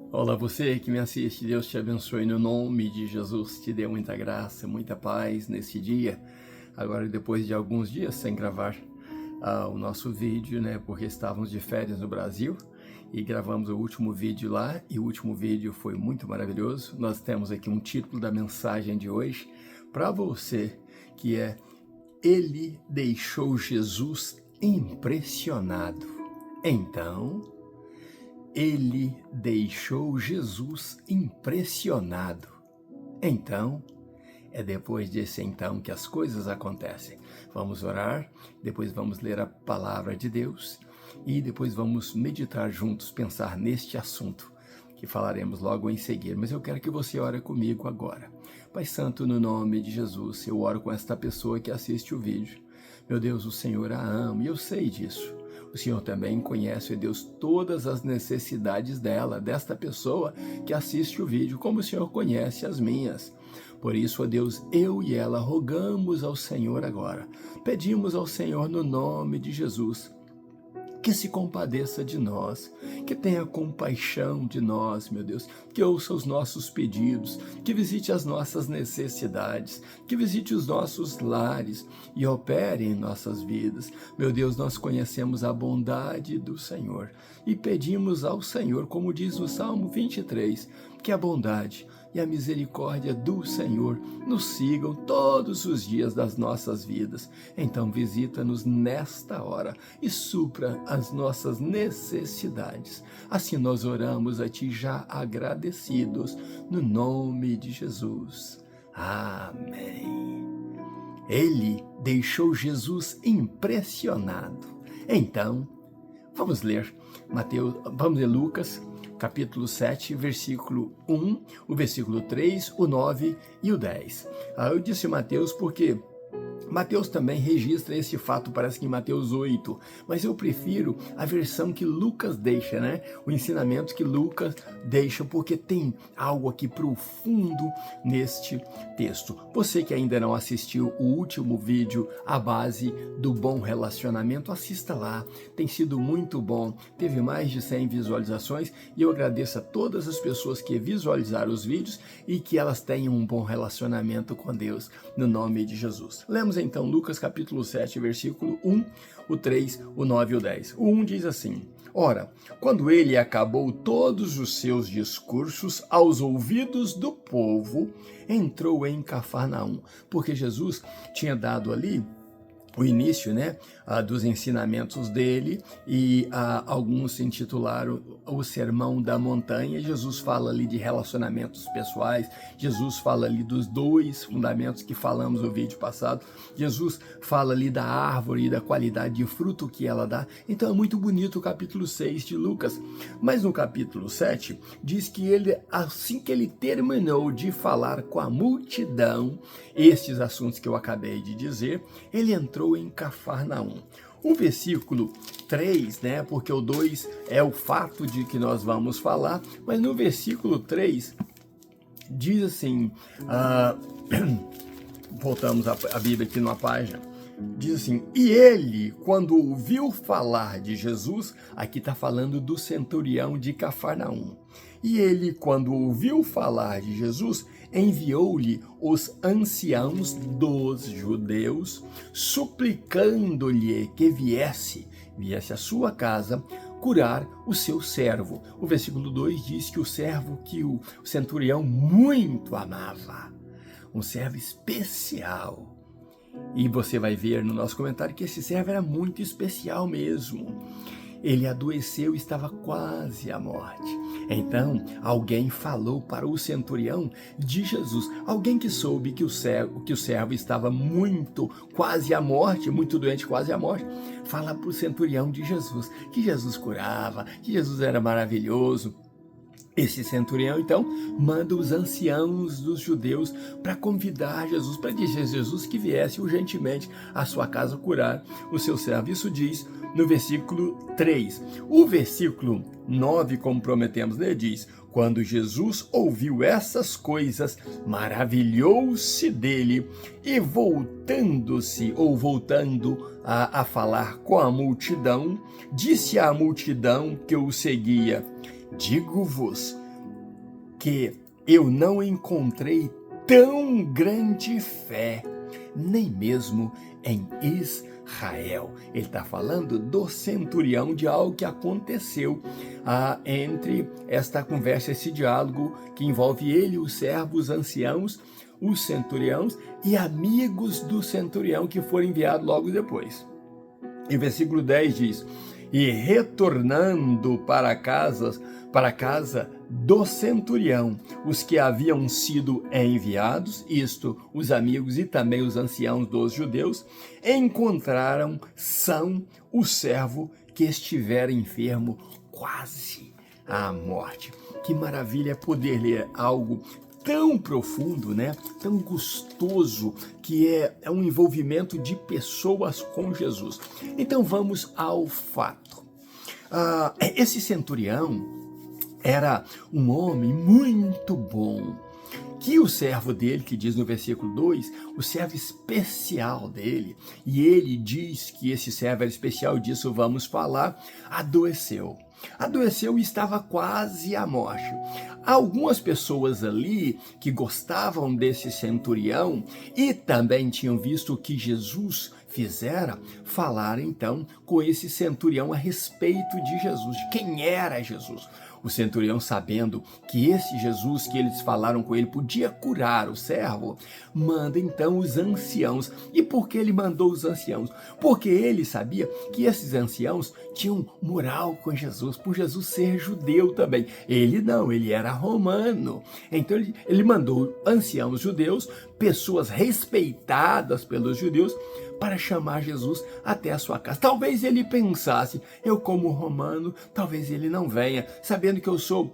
Olá, você que me assiste, Deus te abençoe no nome de Jesus, te dê muita graça, muita paz nesse dia. Agora, depois de alguns dias sem gravar o nosso vídeo, né, porque estávamos de férias no Brasil e gravamos o último vídeo lá e o último vídeo foi muito maravilhoso. Nós temos aqui um título da mensagem de hoje para você, que é Ele deixou Jesus impressionado. Então, ele deixou Jesus impressionado. Então, é depois desse então que as coisas acontecem. Vamos orar, depois vamos ler a palavra de Deus e depois vamos meditar juntos, pensar neste assunto que falaremos logo em seguida. Mas eu quero que você ore comigo agora. Pai Santo, no nome de Jesus, eu oro com esta pessoa que assiste o vídeo. Meu Deus, o Senhor a ama e eu sei disso. O Senhor também conhece, Deus, todas as necessidades desta pessoa que assiste o vídeo, como o Senhor conhece as minhas. Por isso, ó Deus, eu e ela rogamos ao Senhor agora. Pedimos ao Senhor no nome de Jesus que se compadeça de nós, que tenha compaixão de nós, meu Deus, que ouça os nossos pedidos, que visite as nossas necessidades, que visite os nossos lares e opere em nossas vidas. Meu Deus, nós conhecemos a bondade do Senhor e pedimos ao Senhor, como diz o Salmo 23, que a bondade e a misericórdia do Senhor nos sigam todos os dias das nossas vidas. Então visita-nos nesta hora e supra as nossas necessidades. Assim nós oramos a Ti já agradecidos, no nome de Jesus. Amém. Ele deixou Jesus impressionado. Então, vamos ler Lucas, capítulo 7, versículo 1, o versículo 3, o 9 e o 10. Eu disse Mateus porque Mateus também registra esse fato, parece que em Mateus 8, mas eu prefiro a versão que Lucas deixa, né? O ensinamento que Lucas deixa, porque tem algo aqui profundo neste texto. Você que ainda não assistiu o último vídeo, A Base do Bom Relacionamento, assista lá, tem sido muito bom, teve mais de 100 visualizações e eu agradeço a todas as pessoas que visualizaram os vídeos e que elas tenham um bom relacionamento com Deus, no nome de Jesus. Lemos então Lucas capítulo 7, versículo 1, o 3, o 9 e o 10. O 1 diz assim: Ora, quando ele acabou todos os seus discursos aos ouvidos do povo, entrou em Cafarnaum, porque Jesus tinha dado ali o início, né, dos ensinamentos dele, e alguns se intitularam o Sermão da Montanha. Jesus fala ali de relacionamentos pessoais, Jesus fala ali dos 2 fundamentos que falamos no vídeo passado, Jesus fala ali da árvore e da qualidade de fruto que ela dá. Então é muito bonito o capítulo 6 de Lucas, mas no capítulo 7 diz que ele, assim que ele terminou de falar com a multidão, estes assuntos que eu acabei de dizer, ele entrou em Cafarnaum. O versículo 3, né, porque o 2 é o fato de que nós vamos falar, mas no versículo 3 diz assim, voltamos a Bíblia aqui numa página, diz assim: e ele, quando ouviu falar de Jesus, aqui está falando do centurião de Cafarnaum, e ele, quando ouviu falar de Jesus, enviou-lhe os anciãos dos judeus, suplicando-lhe que viesse à sua casa curar o seu servo. O versículo 2 diz que o servo que o centurião muito amava, um servo especial. E você vai ver no nosso comentário que esse servo era muito especial mesmo. Ele adoeceu e estava quase à morte. Então, alguém falou para o centurião de Jesus, alguém que soube que o servo estava quase à morte, muito doente, quase à morte, fala para o centurião de Jesus, que Jesus curava, que Jesus era maravilhoso. Esse centurião, então, manda os anciãos dos judeus para convidar Jesus, para dizer a Jesus que viesse urgentemente à sua casa curar o seu servo. Isso diz no versículo 3. O versículo 9, como prometemos ler, diz: quando Jesus ouviu essas coisas, maravilhou-se dele e voltando a falar com a multidão, disse à multidão que o seguia: digo-vos que eu não encontrei tão grande fé, nem mesmo em Israel. Ele está falando do centurião, de algo que aconteceu entre esta conversa, esse diálogo que envolve ele, os servos, os anciãos, os centuriões e amigos do centurião que foram enviados logo depois. E versículo 10 diz: e retornando para a casa do centurião, os que haviam sido enviados, isto, os amigos e também os anciãos dos judeus, encontraram são o servo que estivera enfermo quase à morte. Que maravilha poder ler algo tão profundo, né? Tão gostoso, que é um envolvimento de pessoas com Jesus. Então vamos ao fato. Esse centurião era um homem muito bom, que o servo dele, que diz no versículo 2, o servo especial dele, e ele diz que esse servo era especial, disso vamos falar, adoeceu e estava quase à morte. Algumas pessoas ali que gostavam desse centurião e também tinham visto o que Jesus fizera, falaram então com esse centurião a respeito de Jesus, de quem era Jesus. O centurião, sabendo que esse Jesus que eles falaram com ele podia curar o servo, manda então os anciãos. E por que ele mandou os anciãos? Porque ele sabia que esses anciãos tinham moral com Jesus, por Jesus ser judeu também. Ele não, ele era romano. Então ele mandou anciãos judeus, pessoas respeitadas pelos judeus, para chamar Jesus até a sua casa. Talvez ele pensasse, eu como romano, talvez ele não venha, sabendo que eu sou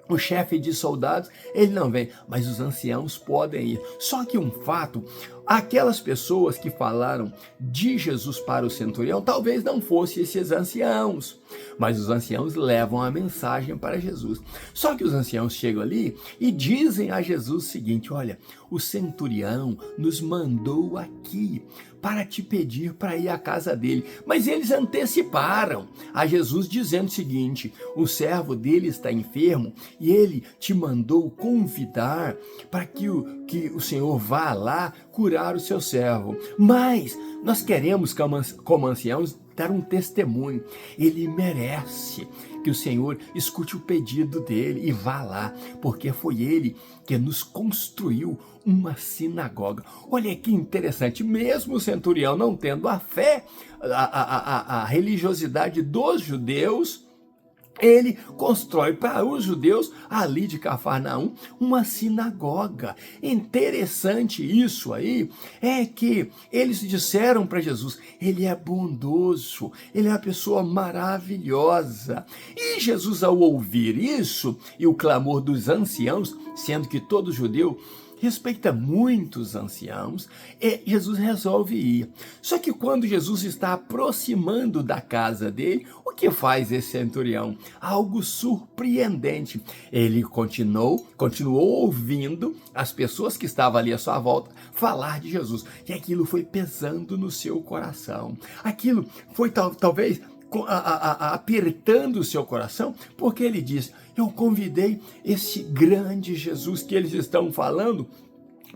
o chefe de soldados, ele não vem, mas os anciãos podem ir. Só que um fato, aquelas pessoas que falaram de Jesus para o centurião, talvez não fossem esses anciãos, mas os anciãos levam a mensagem para Jesus. Só que os anciãos chegam ali e dizem a Jesus o seguinte: olha, o centurião nos mandou aqui para te pedir para ir à casa dele. Mas eles anteciparam a Jesus dizendo o seguinte: o servo dele está enfermo e ele te mandou convidar para que o Senhor vá lá curar o seu servo. Mas nós queremos, como anciãos, dar um testemunho. Ele merece que o Senhor escute o pedido dele e vá lá, porque foi ele que nos construiu uma sinagoga. Olha que interessante, mesmo o centurião não tendo a fé, a religiosidade dos judeus, ele constrói para os judeus, ali de Cafarnaum, uma sinagoga. Interessante isso aí, é que eles disseram para Jesus, ele é bondoso, ele é uma pessoa maravilhosa. E Jesus, ao ouvir isso, e o clamor dos anciãos, sendo que todo judeu respeita muito os anciãos, Jesus resolve ir. Só que quando Jesus está aproximando da casa dele, o que faz esse centurião? Algo surpreendente. Ele continuou ouvindo as pessoas que estavam ali à sua volta falar de Jesus. E aquilo foi pesando no seu coração. Aquilo foi talvez apertando o seu coração, porque ele diz: eu convidei esse grande Jesus que eles estão falando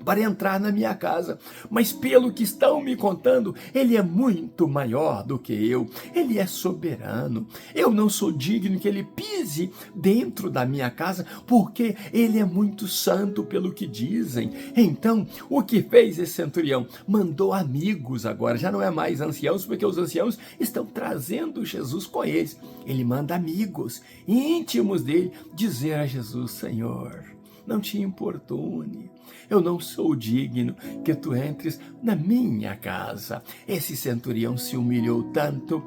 para entrar na minha casa, mas pelo que estão me contando, ele é muito maior do que eu, ele é soberano, eu não sou digno que ele pise dentro da minha casa, porque ele é muito santo pelo que dizem. Então, o que fez esse centurião? Mandou amigos agora, já não é mais anciãos, porque os anciãos estão trazendo Jesus com eles. Ele manda amigos íntimos dele dizer a Jesus: Senhor, não te importune, eu não sou digno que tu entres na minha casa. Esse centurião se humilhou tanto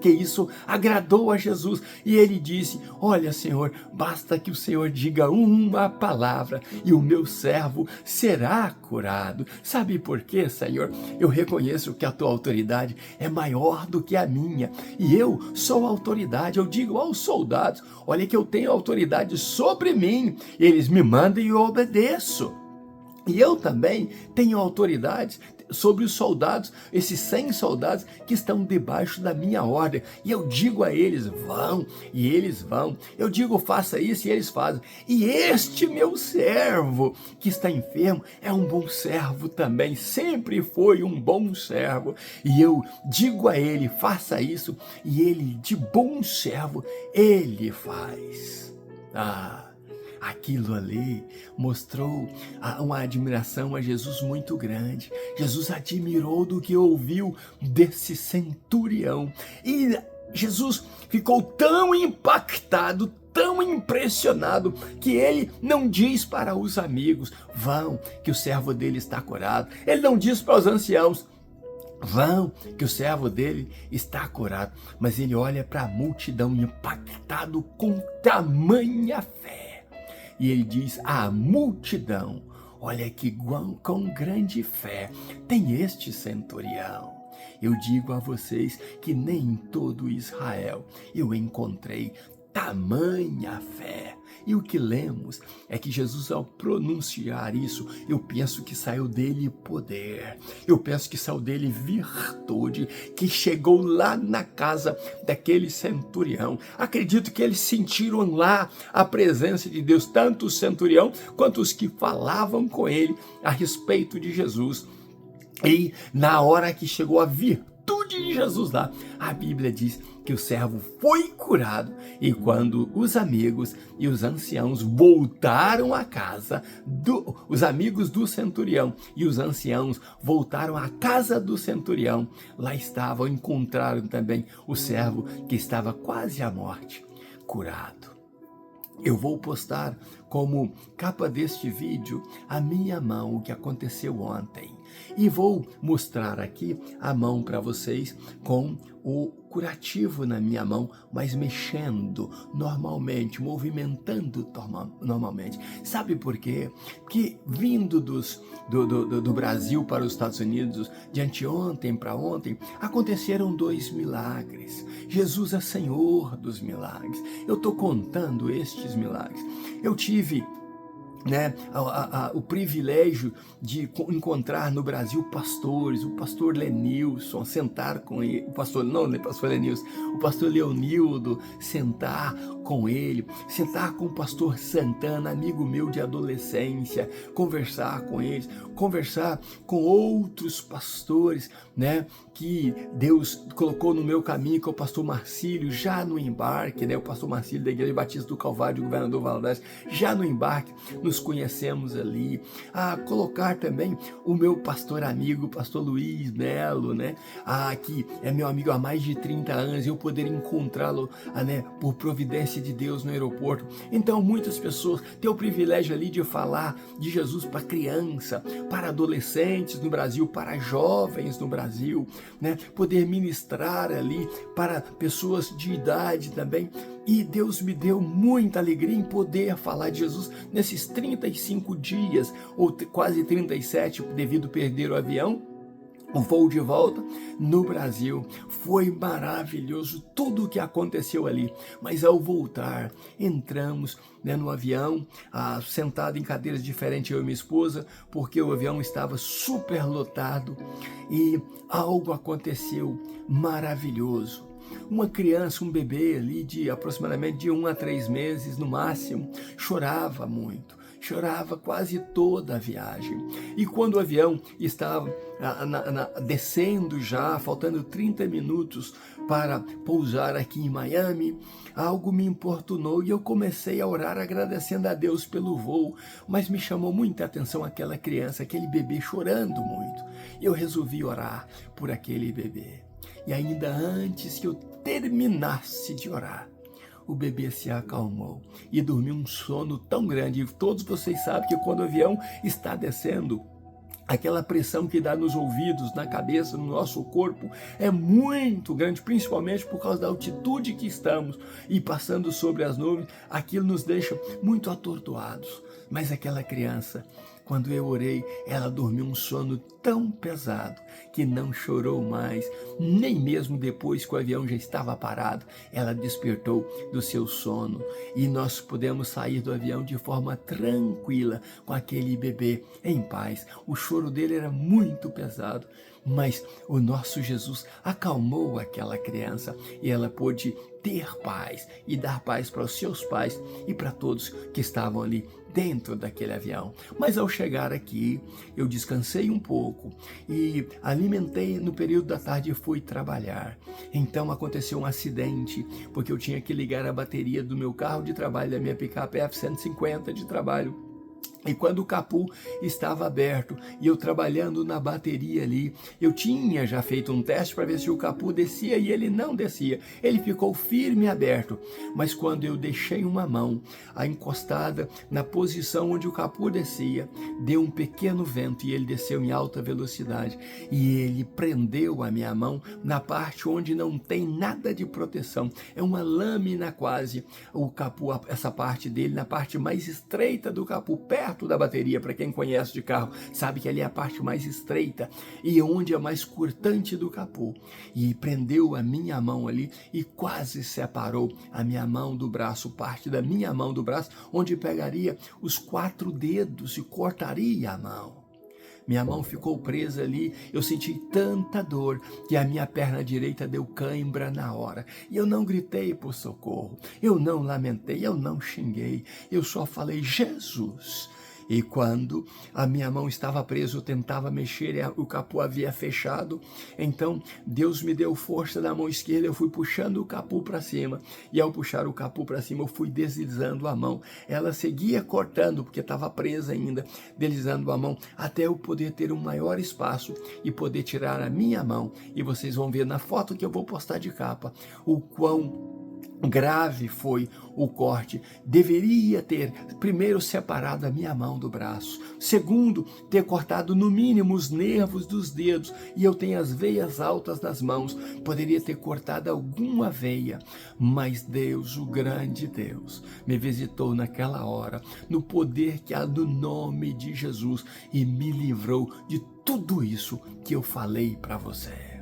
que isso agradou a Jesus e ele disse: olha, Senhor, basta que o Senhor diga uma palavra e o meu servo será curado. Sabe por quê, Senhor? Eu reconheço que a tua autoridade é maior do que a minha e eu sou autoridade. Eu digo aos soldados: olha que eu tenho autoridade sobre mim, eles me mandam e eu obedeço. E eu também tenho autoridade sobre os soldados, esses 100 soldados que estão debaixo da minha ordem. E eu digo a eles, vão, e eles vão. Eu digo, faça isso, e eles fazem. E este meu servo que está enfermo é um bom servo também, sempre foi um bom servo. E eu digo a ele, faça isso, e ele, de bom servo, ele faz. Aquilo ali mostrou uma admiração a Jesus muito grande. Jesus admirou do que ouviu desse centurião. E Jesus ficou tão impactado, tão impressionado, que ele não diz para os amigos, vão, que o servo dele está curado. Ele não diz para os anciãos, vão, que o servo dele está curado. Mas ele olha para a multidão impactado com tamanha fé. E ele diz à multidão, olha que com grande fé tem este centurião. Eu digo a vocês que nem em todo Israel eu encontrei tamanha fé. E o que lemos é que Jesus, ao pronunciar isso, eu penso que saiu dele poder, eu penso que saiu dele virtude, que chegou lá na casa daquele centurião. Acredito que eles sentiram lá a presença de Deus, tanto o centurião quanto os que falavam com ele a respeito de Jesus. E na hora que chegou a virtude de Jesus lá, a Bíblia diz que o servo foi curado. E quando os amigos e os anciãos voltaram à casa, os amigos do centurião e os anciãos voltaram à casa do centurião, lá encontraram também o servo que estava quase à morte, curado. Eu vou postar como capa deste vídeo a minha mão, o que aconteceu ontem. E vou mostrar aqui a mão para vocês com o curativo na minha mão, mas mexendo normalmente, movimentando normalmente. Sabe por quê? Porque vindo do Brasil para os Estados Unidos, de anteontem para ontem, aconteceram 2 milagres. Jesus é Senhor dos milagres. Eu estou contando estes milagres. Eu tive o privilégio de encontrar no Brasil pastores, o pastor Lenilson, sentar com ele, o pastor Lenilson, o pastor Leonildo, sentar com ele, sentar com o pastor Santana, amigo meu de adolescência, conversar com eles, conversar com outros pastores, que Deus colocou no meu caminho, que é o pastor Marcílio, já no embarque, o pastor Marcílio da Igreja Batista do Calvário, governador Valadares, já no embarque, nos conhecemos ali. Colocar também o meu pastor amigo, o pastor Luiz Melo, que é meu amigo há mais de 30 anos, eu poder encontrá-lo, por providência de Deus no aeroporto. Então, muitas pessoas têm o privilégio ali de falar de Jesus para criança, para adolescentes no Brasil, para jovens no Brasil, poder ministrar ali para pessoas de idade também. E Deus me deu muita alegria em poder falar de Jesus nesses 35 dias, ou quase 37, devido a perder o avião. O voo de volta no Brasil foi maravilhoso, tudo o que aconteceu ali. Mas ao voltar, entramos no avião, sentado em cadeiras diferentes, eu e minha esposa, porque o avião estava super lotado e algo aconteceu maravilhoso. Uma criança, um bebê ali de aproximadamente de 1 a 3 meses no máximo, chorava muito. Chorava quase toda a viagem. E quando o avião estava descendo já, faltando 30 minutos para pousar aqui em Miami, algo me importunou e eu comecei a orar agradecendo a Deus pelo voo, mas me chamou muita atenção aquela criança, aquele bebê chorando muito. Eu resolvi orar por aquele bebê. E ainda antes que eu terminasse de orar, o bebê se acalmou e dormiu um sono tão grande. E todos vocês sabem que quando o avião está descendo, aquela pressão que dá nos ouvidos, na cabeça, no nosso corpo, é muito grande, principalmente por causa da altitude que estamos e passando sobre as nuvens, aquilo nos deixa muito atordoados. Mas aquela criança, Quando eu orei, ela dormiu um sono tão pesado que não chorou mais, nem mesmo depois que o avião já estava parado. Ela despertou do seu sono e nós pudemos sair do avião de forma tranquila com aquele bebê em paz. O choro dele era muito pesado, mas o nosso Jesus acalmou aquela criança e ela pôde ter paz e dar paz para os seus pais e para todos que estavam ali dentro daquele avião. Mas ao chegar aqui, eu descansei um pouco e alimentei no período da tarde e fui trabalhar. Então aconteceu um acidente, porque eu tinha que ligar a bateria do meu carro de trabalho, da minha picape F-150 de trabalho. E quando o capô estava aberto e eu trabalhando na bateria ali, eu tinha já feito um teste para ver se o capô descia e ele não descia. Ele ficou firme e aberto. Mas quando eu deixei uma mão encostada na posição onde o capô descia, deu um pequeno vento e ele desceu em alta velocidade. E ele prendeu a minha mão na parte onde não tem nada de proteção. É uma lâmina quase, o capô, essa parte dele, na parte mais estreita do capô, perto da bateria. Para quem conhece de carro, sabe que ali é a parte mais estreita e onde é mais cortante do capô. E prendeu a minha mão ali e quase separou a minha mão do braço, parte da minha mão do braço, onde pegaria os 4 dedos e cortaria a mão. Minha mão ficou presa ali, eu senti tanta dor que a minha perna direita deu cãibra na hora. E eu não gritei por socorro, eu não lamentei, eu não xinguei, eu só falei, Jesus. E quando a minha mão estava presa, eu tentava mexer e o capô havia fechado. Então Deus me deu força na mão esquerda, eu fui puxando o capô para cima. E ao puxar o capô para cima, eu fui deslizando a mão. Ela seguia cortando, porque estava presa ainda, deslizando a mão, até eu poder ter um maior espaço e poder tirar a minha mão. E vocês vão ver na foto que eu vou postar de capa o quão grave foi o corte. Deveria ter, primeiro, separado a minha mão do braço. Segundo, ter cortado no mínimo os nervos dos dedos. E eu tenho as veias altas nas mãos. Poderia ter cortado alguma veia. Mas Deus, o grande Deus, me visitou naquela hora, no poder que há do nome de Jesus, e me livrou de tudo isso que eu falei para você.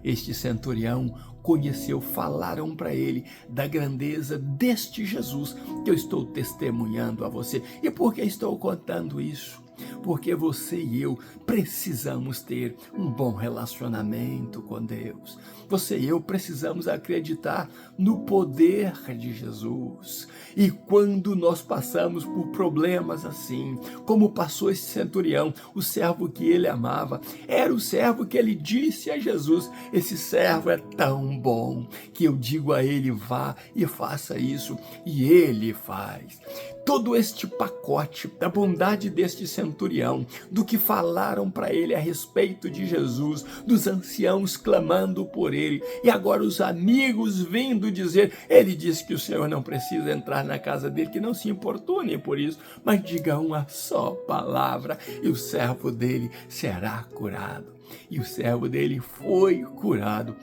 Este centurião conheceu, falaram para ele da grandeza deste Jesus que eu estou testemunhando a você. E por que estou contando isso? Porque você e eu precisamos ter um bom relacionamento com Deus. Você e eu precisamos acreditar no poder de Jesus. E quando nós passamos por problemas assim, como passou esse centurião, o servo que ele amava, era o servo que ele disse a Jesus, esse servo é tão bom que eu digo a ele, vá e faça isso, e ele faz. Todo este pacote da bondade deste centurião, do que falaram para ele a respeito de Jesus, dos anciãos clamando por ele, e agora os amigos vindo dizer, ele disse que o Senhor não precisa entrar na casa dele, que não se importune por isso, mas diga uma só palavra e o servo dele será curado. E o servo dele foi curado,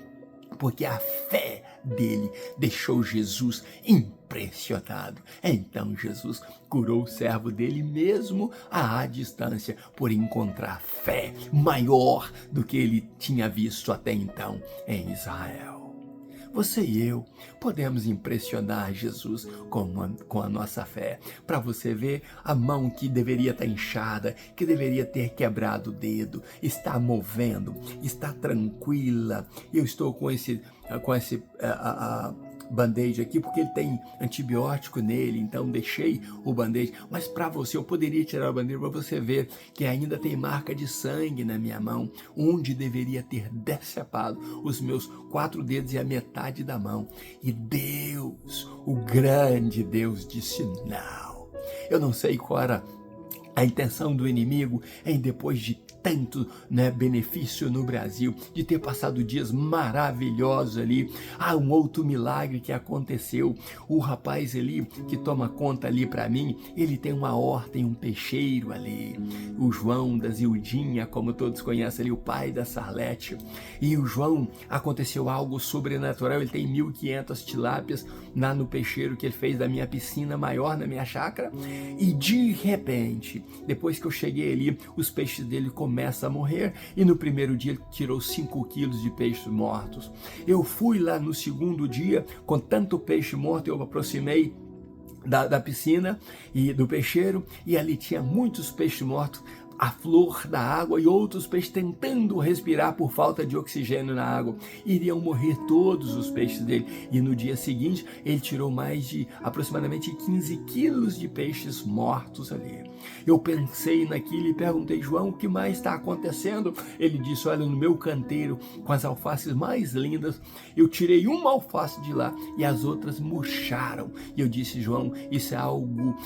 porque a fé dele deixou Jesus impressionado. Então Jesus curou o servo dele mesmo à distância, por encontrar fé maior do que ele tinha visto até então em Israel. Você e eu podemos impressionar Jesus com a nossa fé. Para você ver, a mão que deveria estar inchada, que deveria ter quebrado o dedo, está movendo, está tranquila. Eu estou com esse band-aid aqui, porque ele tem antibiótico nele, então deixei o band-aid, mas para você, eu poderia tirar o band-aid para você ver que ainda tem marca de sangue na minha mão, onde deveria ter decepado os meus 4 dedos e a metade da mão. E Deus, o grande Deus, disse não. Eu não sei qual era a intenção do inimigo em, depois de tanto benefício no Brasil, de ter passado dias maravilhosos ali. Um outro milagre que aconteceu. O rapaz ali que toma conta ali para mim, ele tem uma horta e um peixeiro ali. O João da Zildinha, como todos conhecem ali, o pai da Sarlete. E o João, aconteceu algo sobrenatural, ele tem 1.500 tilápias lá no peixeiro que ele fez da minha piscina maior na minha chácara, e de repente, depois que eu cheguei ali, os peixes dele começam a morrer, e no primeiro dia ele tirou 5 quilos de peixes mortos. Eu fui lá no segundo dia, com tanto peixe morto, eu aproximei da piscina e do peixeiro, e ali tinha muitos peixes mortos, a flor da água, e outros peixes tentando respirar por falta de oxigênio na água. Iriam morrer todos os peixes dele. E no dia seguinte, ele tirou mais de aproximadamente 15 quilos de peixes mortos ali. Eu pensei naquilo e perguntei: João, o que mais está acontecendo? Ele disse: olha, no meu canteiro, com as alfaces mais lindas, eu tirei uma alface de lá e as outras murcharam. E eu disse: João, isso é algo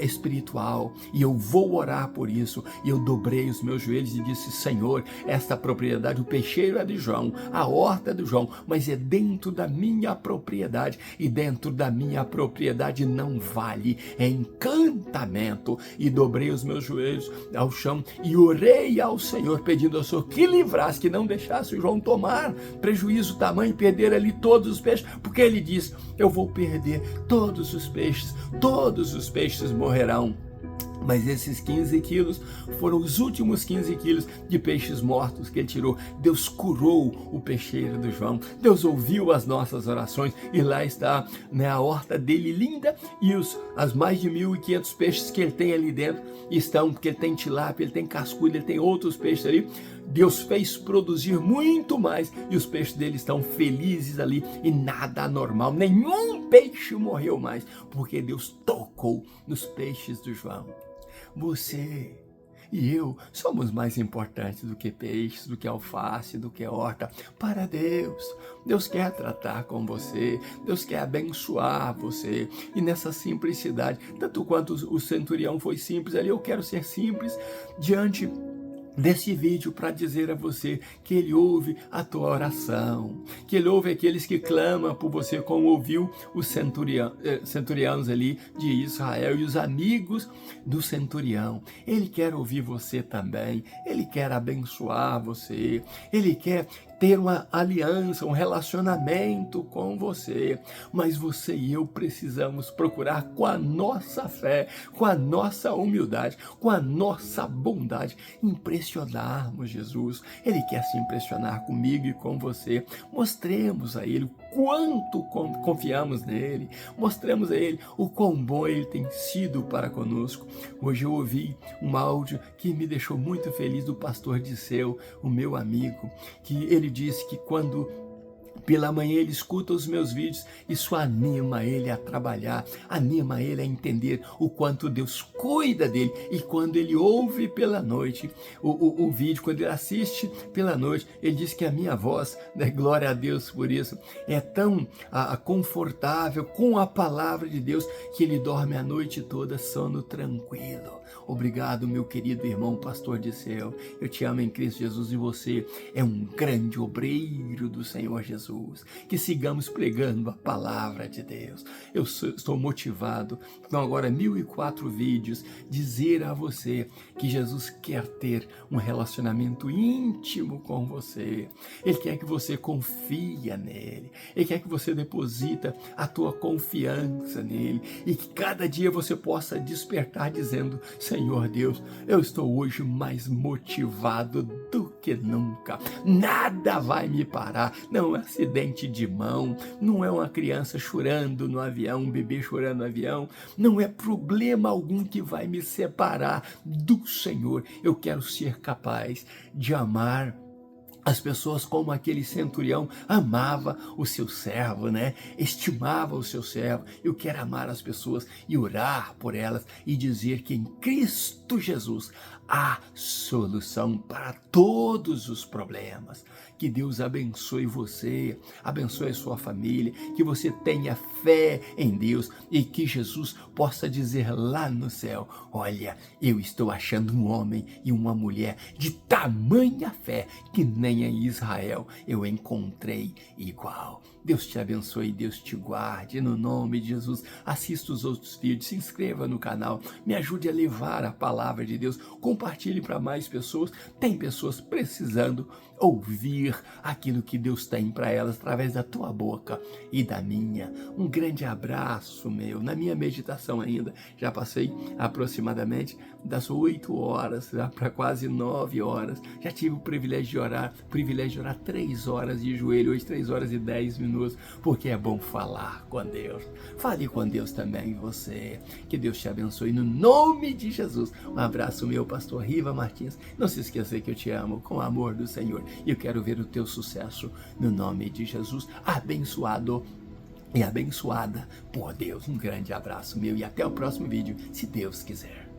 espiritual, e eu vou orar por isso. E eu dobrei os meus joelhos e disse: Senhor, esta propriedade, o peixeiro é de João, a horta é de João, mas é dentro da minha propriedade, e dentro da minha propriedade não vale, é encantamento. E dobrei os meus joelhos ao chão e orei ao Senhor, pedindo ao Senhor que livrasse, que não deixasse o João tomar prejuízo tamanho e perder ali todos os peixes, porque ele diz: eu vou perder todos os peixes morrerão. Mas esses 15 quilos foram os últimos 15 quilos de peixes mortos que ele tirou. Deus curou o peixeiro do João. Deus ouviu as nossas orações, e lá está, né, a horta dele linda, e as mais de 1.500 peixes que ele tem ali dentro estão, porque ele tem tilápia, ele tem cascudo, ele tem outros peixes ali. Deus fez produzir muito mais, e os peixes dele estão felizes ali, e nada anormal, nenhum peixe morreu mais, porque Deus tocou nos peixes do João. Você e eu somos mais importantes do que peixes, do que alface, do que horta. Para Deus, Deus quer tratar com você, Deus quer abençoar você. E nessa simplicidade, tanto quanto o centurião foi simples ali, eu quero ser simples diante desse vídeo para dizer a você que Ele ouve a tua oração, que Ele ouve aqueles que clamam por você, como ouviu os centurianos ali de Israel e os amigos do centurião. Ele quer ouvir você também, Ele quer abençoar você, Ele quer ter uma aliança, um relacionamento com você, mas você e eu precisamos procurar, com a nossa fé, com a nossa humildade, com a nossa bondade, impressionarmos Jesus. Ele quer se impressionar comigo e com você. Mostremos a Ele o quanto confiamos nele, mostremos a Ele o quão bom Ele tem sido para conosco. Hoje eu ouvi um áudio que me deixou muito feliz, do pastor Disseu, o meu amigo, que ele disse que quando pela manhã ele escuta os meus vídeos, isso anima ele a trabalhar, anima ele a entender o quanto Deus cuida dele. E quando ele ouve pela noite o vídeo, quando ele assiste pela noite, ele diz que a minha voz, né, glória a Deus por isso, é tão confortável com a palavra de Deus, que ele dorme a noite toda sono tranquilo. Obrigado, meu querido irmão pastor Disseu. Eu te amo em Cristo Jesus, e você é um grande obreiro do Senhor Jesus. Que sigamos pregando a palavra de Deus. Eu estou motivado, com agora 1.004 vídeos, dizer a você que Jesus quer ter um relacionamento íntimo com você. Ele quer que você confie nele. Ele quer que você deposita a tua confiança nele, e que cada dia você possa despertar dizendo: Senhor Deus, eu estou hoje mais motivado do que nunca. Nada vai me parar. Não é acidente de mão, não é uma criança chorando no avião, um bebê chorando no avião, não é problema algum que vai me separar do Senhor. Eu quero ser capaz de amar as pessoas como aquele centurião amava o seu servo, né? Estimava o seu servo. Eu quero amar as pessoas e orar por elas, e dizer que em Cristo Jesus há solução para todos os problemas. Que Deus abençoe você, abençoe a sua família, que você tenha fé em Deus, e que Jesus possa dizer lá no céu: olha, eu estou achando um homem e uma mulher de tamanha fé que nem em Israel eu encontrei igual. Deus te abençoe, Deus te guarde, no nome de Jesus. Assista os outros vídeos, se inscreva no canal, me ajude a levar a palavra de Deus, compartilhe para mais pessoas. Tem pessoas precisando ouvir aquilo que Deus tem para elas através da tua boca e da minha. Um grande abraço meu. Na minha meditação ainda, já passei aproximadamente das 8 horas para quase 9 horas. Já tive o privilégio de orar 3 horas de joelho, hoje 3 horas e 10 minutos, porque é bom falar com Deus. Fale com Deus também, você. Que Deus te abençoe no nome de Jesus. Um abraço meu, pastor Riva Martins. Não se esqueça que eu te amo com o amor do Senhor e eu quero ver o teu sucesso no nome de Jesus. Abençoado e abençoada por Deus. Um grande abraço meu e até o próximo vídeo, se Deus quiser.